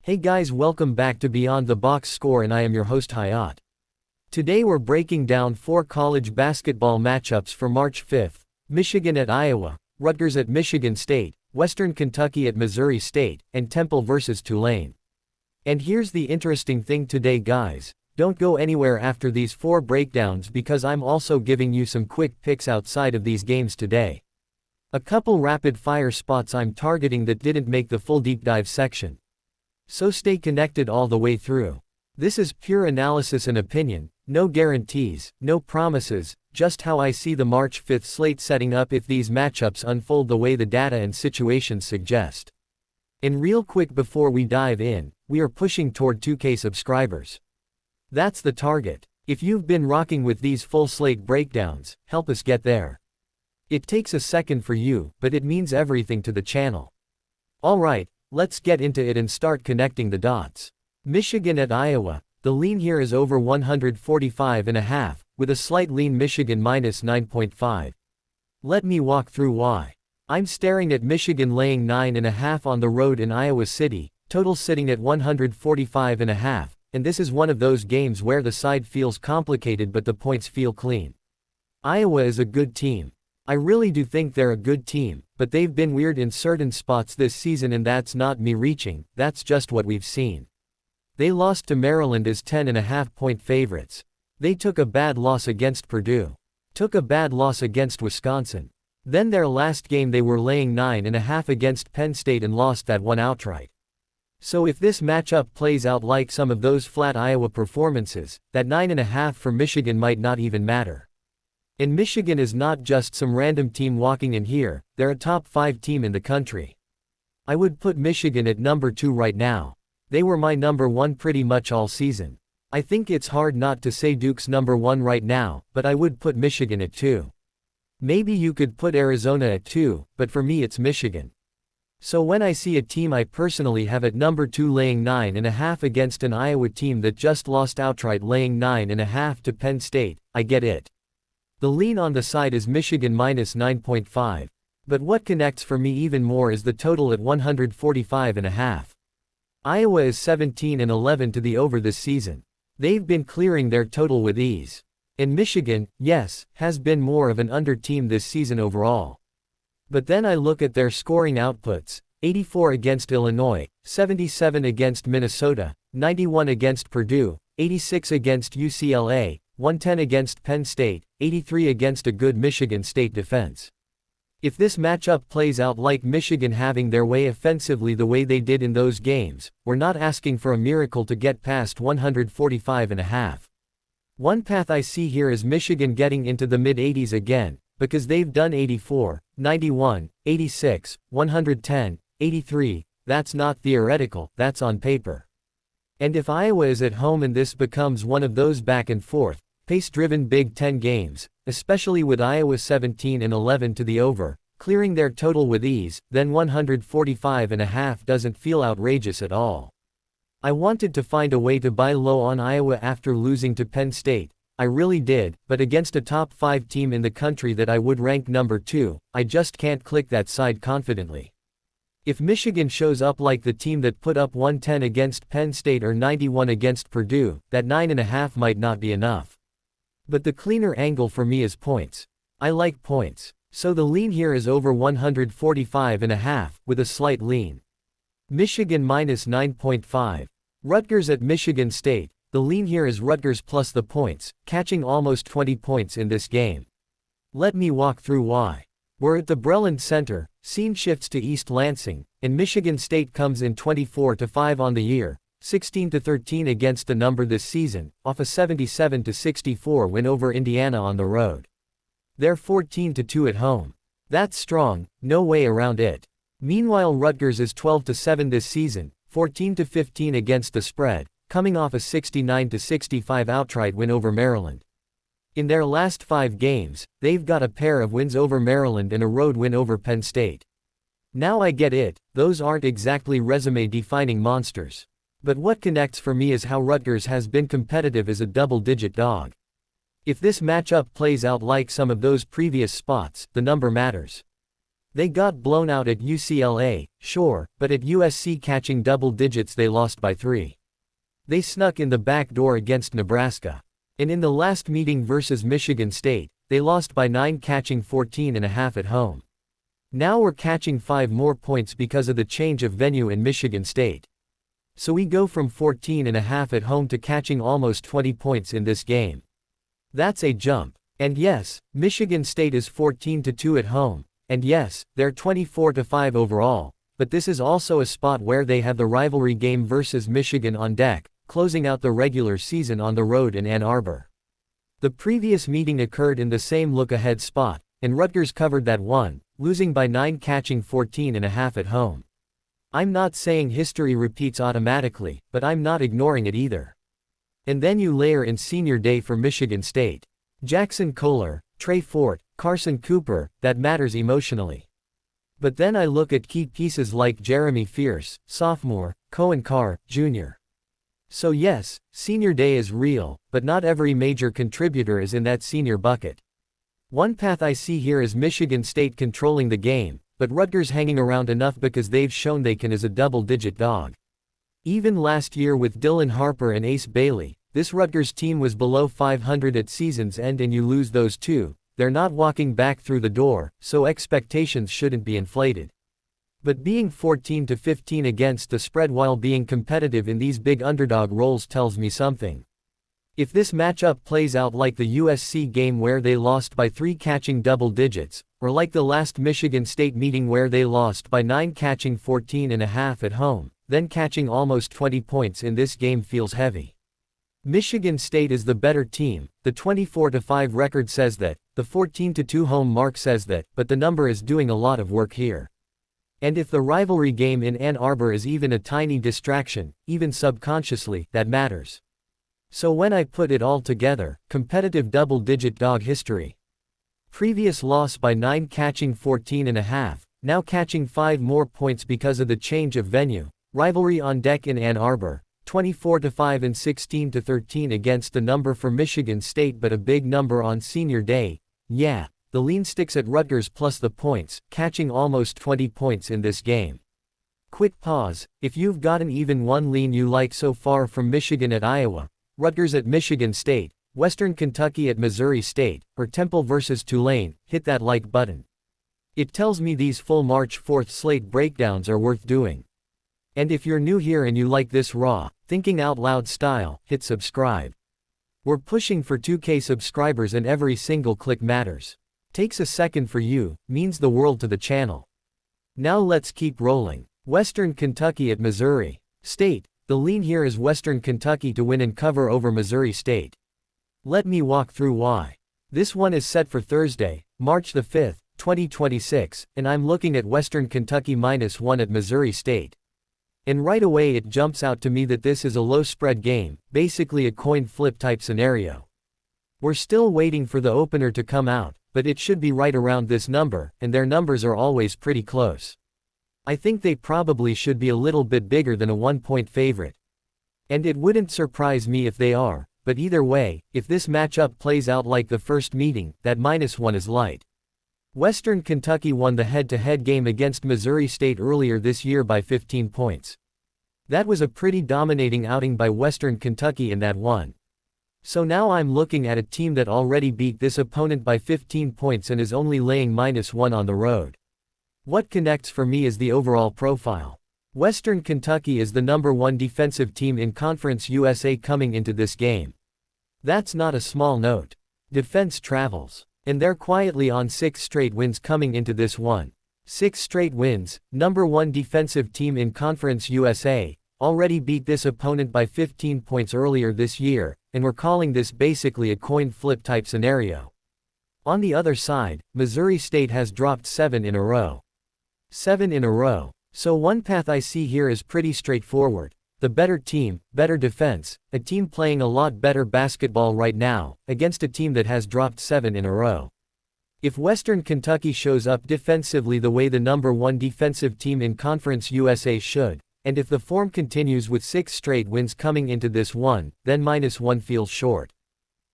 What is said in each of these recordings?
Hey guys, welcome back to Beyond the Box Score, and I am your host Hayat. Today we're breaking down 4 college basketball matchups for March 5th, Michigan at Iowa, Rutgers at Michigan State, Western Kentucky at Missouri State, and Temple vs Tulane. And here's the interesting thing today guys, don't go anywhere after these 4 breakdowns because I'm also giving you some quick picks outside of these games today. A couple rapid fire spots I'm targeting that didn't make the full deep dive section. So stay connected all the way through. This is pure analysis and opinion, no guarantees, no promises, just how I see the March 5th slate setting up if these matchups unfold the way the data and situations suggest. And real quick before we dive in, we are pushing toward 2K subscribers. That's the target. If you've been rocking with these full slate breakdowns, help us get there. It takes a second for you, but it means everything to the channel. Alright, let's get into it and start connecting the dots. Michigan at Iowa, the lean here is over 145.5, with a slight lean Michigan minus 9.5. Let me walk through why. I'm staring at Michigan laying 9.5 on the road in Iowa City, total sitting at 145.5, and this is one of those games where the side feels complicated but the points feel clean. Iowa is a good team. I really do think they're a good team, but they've been weird in certain spots this season, and that's not me reaching, that's just what we've seen. They lost to Maryland as 10.5-point favorites. They took a bad loss against Purdue. Took a bad loss against Wisconsin. Then their last game they were laying 9.5 against Penn State and lost that one outright. So if this matchup plays out like some of those flat Iowa performances, that 9.5 for Michigan might not even matter. And Michigan is not just some random team walking in here, they're a top 5 team in the country. I would put Michigan at number 2 right now. They were my number 1 pretty much all season. I think it's hard not to say Duke's number 1 right now, but I would put Michigan at 2. Maybe you could put Arizona at 2, but for me it's Michigan. So when I see a team I personally have at number 2 laying 9.5 against an Iowa team that just lost outright laying 9.5 to Penn State, I get it. The lean on the side is Michigan minus 9.5. But what connects for me even more is the total at 145.5. Iowa is 17-11 to the over this season. They've been clearing their total with ease. And Michigan, yes, has been more of an under team this season overall. But then I look at their scoring outputs, 84 against Illinois, 77 against Minnesota, 91 against Purdue, 86 against UCLA, 110 against Penn State, 83 against a good Michigan State defense. If this matchup plays out like Michigan having their way offensively the way they did in those games, we're not asking for a miracle to get past 145.5. One path I see here is Michigan getting into the mid-80s again, because they've done 84, 91, 86, 110, 83, that's not theoretical, that's on paper. And if Iowa is at home and this becomes one of those back and forth, pace-driven Big Ten games, especially with Iowa 17-11 to the over, clearing their total with ease, then 145.5 doesn't feel outrageous at all. I wanted to find a way to buy low on Iowa after losing to Penn State, I really did, but against a top 5 team in the country that I would rank number 2, I just can't click that side confidently. If Michigan shows up like the team that put up 110 against Penn State or 91 against Purdue, that 9.5 might not be enough. But the cleaner angle for me is points. I like points. So the lean here is over 145.5, with a slight lean. Michigan minus 9.5. Rutgers at Michigan State, the lean here is Rutgers plus the points, catching almost 20 points in this game. Let me walk through why. We're at the Breland Center, scene shifts to East Lansing, and Michigan State comes in 24-5 on the year, 16-13 against the number this season, off a 77-64 win over Indiana on the road. They're 14-2 at home. That's strong, no way around it. Meanwhile Rutgers is 12-7 this season, 14-15 against the spread, coming off a 69-65 outright win over Maryland. In their last 5 games, they've got a pair of wins over Maryland and a road win over Penn State. Now I get it, those aren't exactly resume-defining monsters. But what connects for me is how Rutgers has been competitive as a double-digit dog. If this matchup plays out like some of those previous spots, the number matters. They got blown out at UCLA, sure, but at USC catching double digits they lost by 3. They snuck in the back door against Nebraska. And in the last meeting versus Michigan State, they lost by 9 catching 14.5 at home. Now we're catching 5 more points because of the change of venue in Michigan State. So we go from 14.5 at home to catching almost 20 points in this game. That's a jump. And yes, Michigan State is 14-2 at home. And yes, they're 24-5 overall, but this is also a spot where they have the rivalry game versus Michigan on deck, closing out the regular season on the road in Ann Arbor. The previous meeting occurred in the same look-ahead spot, and Rutgers covered that one, losing by 9 catching 14.5 at home. I'm not saying history repeats automatically, but I'm not ignoring it either. And then you layer in senior day for Michigan State. Jackson Kohler, Trey Fort, Carson Cooper, that matters emotionally. But then I look at key pieces like Jeremy Fierce, sophomore, Cohen Carr, Jr. So yes, senior day is real, but not every major contributor is in that senior bucket. One path I see here is Michigan State controlling the game, but Rutgers hanging around enough because they've shown they can as a double-digit dog. Even last year with Dylan Harper and Ace Bailey, this Rutgers team was below 500 at season's end, and you lose those two, they're not walking back through the door, so expectations shouldn't be inflated. But being 14-15 against the spread while being competitive in these big underdog roles tells me something. If this matchup plays out like the USC game where they lost by 3 catching double digits, or like the last Michigan State meeting where they lost by 9 catching 14.5 at home, then catching almost 20 points in this game feels heavy. Michigan State is the better team, the 24-5 record says that, the 14-2 home mark says that, but the number is doing a lot of work here. And if the rivalry game in Ann Arbor is even a tiny distraction, even subconsciously, that matters. So when I put it all together, competitive double-digit dog history. Previous loss by 9 catching 14.5, now catching 5 more points because of the change of venue, rivalry on deck in Ann Arbor, 24-5 and 16-13 against the number for Michigan State, but a big number on senior day. Yeah, the lean sticks at Rutgers plus the points, catching almost 20 points in this game. Quick pause. If you've got an even one lean you like so far from Michigan at Iowa, Rutgers at Michigan State, Western Kentucky at Missouri State, or Temple versus Tulane, hit that like button. It tells me these full March 4th slate breakdowns are worth doing. And if you're new here and you like this raw, thinking out loud style, hit subscribe. We're pushing for 2K subscribers and every single click matters. Takes a second for you, means the world to the channel. Now let's keep rolling. Western Kentucky at Missouri State. The lean here is Western Kentucky to win and cover over Missouri State. Let me walk through why. This one is set for Thursday, March the 5th, 2026, and I'm looking at Western Kentucky -1 at Missouri State. And right away it jumps out to me that this is a low spread game, basically a coin flip type scenario. We're still waiting for the opener to come out, but it should be right around this number, and their numbers are always pretty close. I think they probably should be a little bit bigger than a 1-point favorite. And it wouldn't surprise me if they are, but either way, if this matchup plays out like the first meeting, that -1 is light. Western Kentucky won the head-to-head game against Missouri State earlier this year by 15 points. That was a pretty dominating outing by Western Kentucky in that one. So now I'm looking at a team that already beat this opponent by 15 points and is only laying -1 on the road. What connects for me is the overall profile. Western Kentucky is the #1 defensive team in Conference USA coming into this game. That's not a small note. Defense travels. And they're quietly on 6 straight wins coming into this one. 6 straight wins, #1 defensive team in Conference USA, already beat this opponent by 15 points earlier this year, and we're calling this basically a coin flip type scenario. On the other side, Missouri State has dropped 7 in a row. 7 in a row. So one path I see here is pretty straightforward. The better team, better defense, a team playing a lot better basketball right now, against a team that has dropped 7 in a row. If Western Kentucky shows up defensively the way the #1 defensive team in Conference USA should, and if the form continues with 6 straight wins coming into this one, then -1 feels short.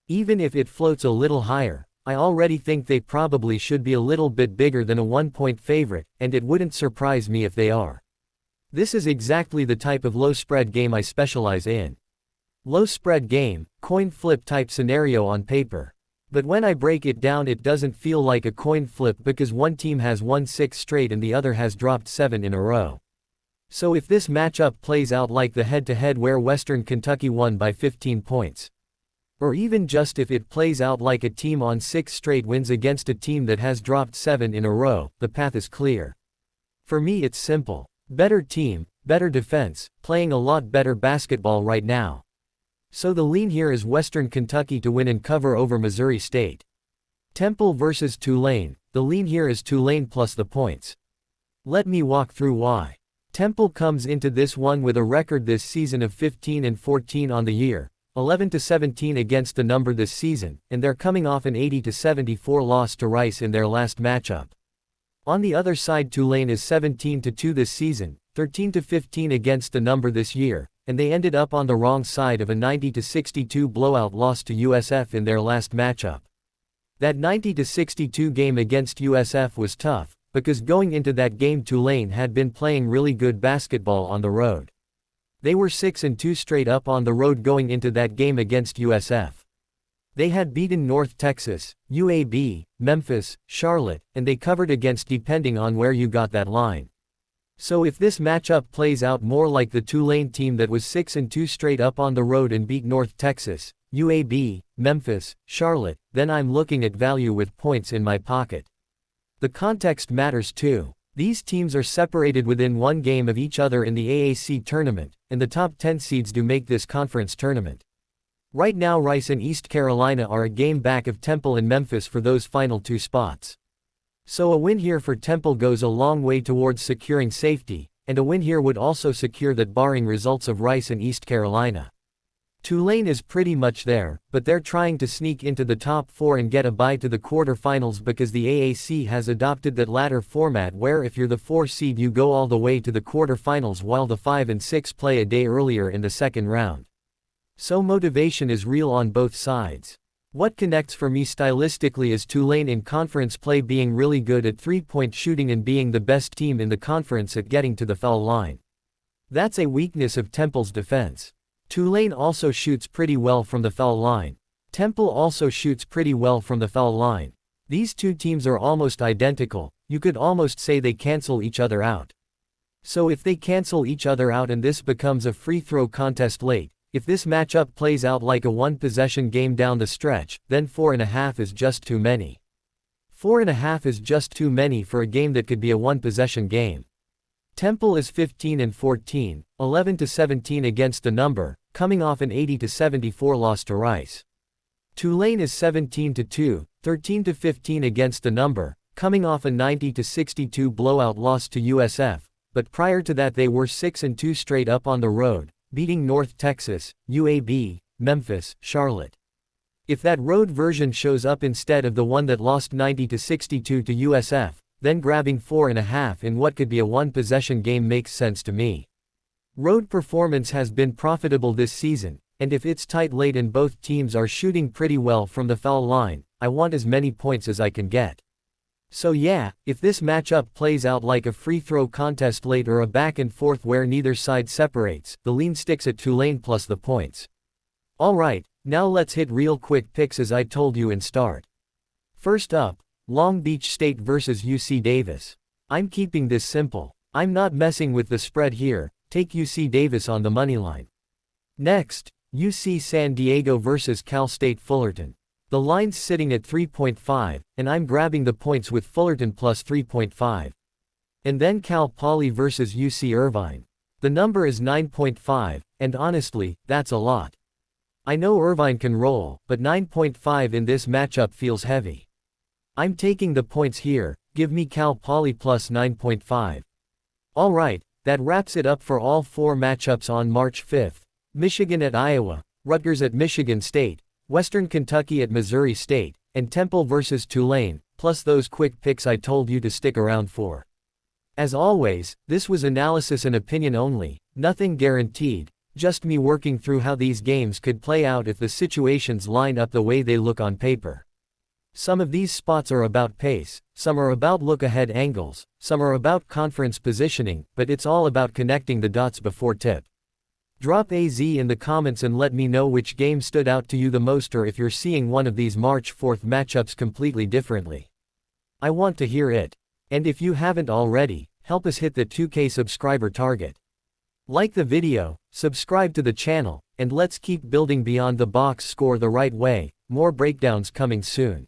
Even if it floats a little higher, I already think they probably should be a little bit bigger than a 1-point favorite, and it wouldn't surprise me if they are. This is exactly the type of low spread game I specialize in. Low spread game, coin flip type scenario on paper. But when I break it down, it doesn't feel like a coin flip because one team has won 6 straight and the other has dropped 7 in a row. So if this matchup plays out like the head-to-head where Western Kentucky won by 15 points, or even just if it plays out like a team on 6 straight wins against a team that has dropped 7 in a row, the path is clear. For me it's simple. Better team, better defense, playing a lot better basketball right now. So the lean here is Western Kentucky to win and cover over Missouri State. Temple versus Tulane, the lean here is Tulane plus the points. Let me walk through why. Temple comes into this one with a record this season of 15-14 on the year, 11-17 against the number this season, and they're coming off an 80-74 loss to Rice in their last matchup. On the other side, Tulane is 17-2 this season, 13-15 against the number this year, and they ended up on the wrong side of a 90-62 blowout loss to USF in their last matchup. That 90-62 game against USF was tough, because going into that game Tulane had been playing really good basketball on the road. They were 6-2 straight up on the road going into that game against USF. They had beaten North Texas, UAB, Memphis, Charlotte, and they covered against depending on where you got that line. So if this matchup plays out more like the Tulane team that was 6-2 straight up on the road and beat North Texas, UAB, Memphis, Charlotte, then I'm looking at value with points in my pocket. The context matters too. These teams are separated within 1 game of each other in the AAC tournament, and the top 10 seeds do make this conference tournament. Right now Rice and East Carolina are a game back of Temple and Memphis for those final 2 spots. So a win here for Temple goes a long way towards securing safety, and a win here would also secure that barring results of Rice and East Carolina. Tulane is pretty much there, but they're trying to sneak into the top 4 and get a bye to the quarterfinals because the AAC has adopted that ladder format where if you're the 4 seed you go all the way to the quarterfinals while the 5 and 6 play a day earlier in the second round. So motivation is real on both sides. What connects for me stylistically is Tulane in conference play being really good at 3-point shooting and being the best team in the conference at getting to the foul line. That's a weakness of Temple's defense. Tulane also shoots pretty well from the foul line. Temple also shoots pretty well from the foul line. These 2 teams are almost identical, you could almost say they cancel each other out. So if they cancel each other out and this becomes a free throw contest late, if this matchup plays out like a 1-possession game down the stretch, then 4.5 is just too many. 4.5 is just too many for a game that could be a 1-possession game. Temple is 15-14, 11-17 against the number, coming off an 80-74 loss to Rice. Tulane is 17-2, 13-15 against the number, coming off a 90-62 blowout loss to USF, but prior to that they were 6-2 straight up on the road, beating North Texas, UAB, Memphis, Charlotte. If that road version shows up instead of the one that lost 90-62 to USF, then grabbing 4.5 in what could be a 1-possession game makes sense to me. Road performance has been profitable this season, and if it's tight late and both teams are shooting pretty well from the foul line, I want as many points as I can get. So yeah, if this matchup plays out like a free throw contest late or a back and forth where neither side separates, the lean sticks at Tulane plus the points. Alright, now let's hit real quick picks as I told you in start. First up, Long Beach State vs UC Davis. I'm keeping this simple. I'm not messing with the spread here, take UC Davis on the moneyline. Next, UC San Diego vs Cal State Fullerton. The line's sitting at 3.5, and I'm grabbing the points with Fullerton plus 3.5. And then Cal Poly vs UC Irvine. The number is 9.5, and honestly, that's a lot. I know Irvine can roll, but 9.5 in this matchup feels heavy. I'm taking the points here, give me Cal Poly plus 9.5. Alright, that wraps it up for all 4 matchups on March 5th. Michigan at Iowa, Rutgers at Michigan State, Western Kentucky at Missouri State, and Temple vs Tulane, plus those quick picks I told you to stick around for. As always, this was analysis and opinion only, nothing guaranteed, just me working through how these games could play out if the situations line up the way they look on paper. Some of these spots are about pace, some are about look-ahead angles, some are about conference positioning, but it's all about connecting the dots before tip. Drop AZ in the comments and let me know which game stood out to you the most, or if you're seeing one of these March 4th matchups completely differently. I want to hear it. And if you haven't already, help us hit the 2K subscriber target. Like the video, subscribe to the channel, and let's keep building beyond the box score the right way. More breakdowns coming soon.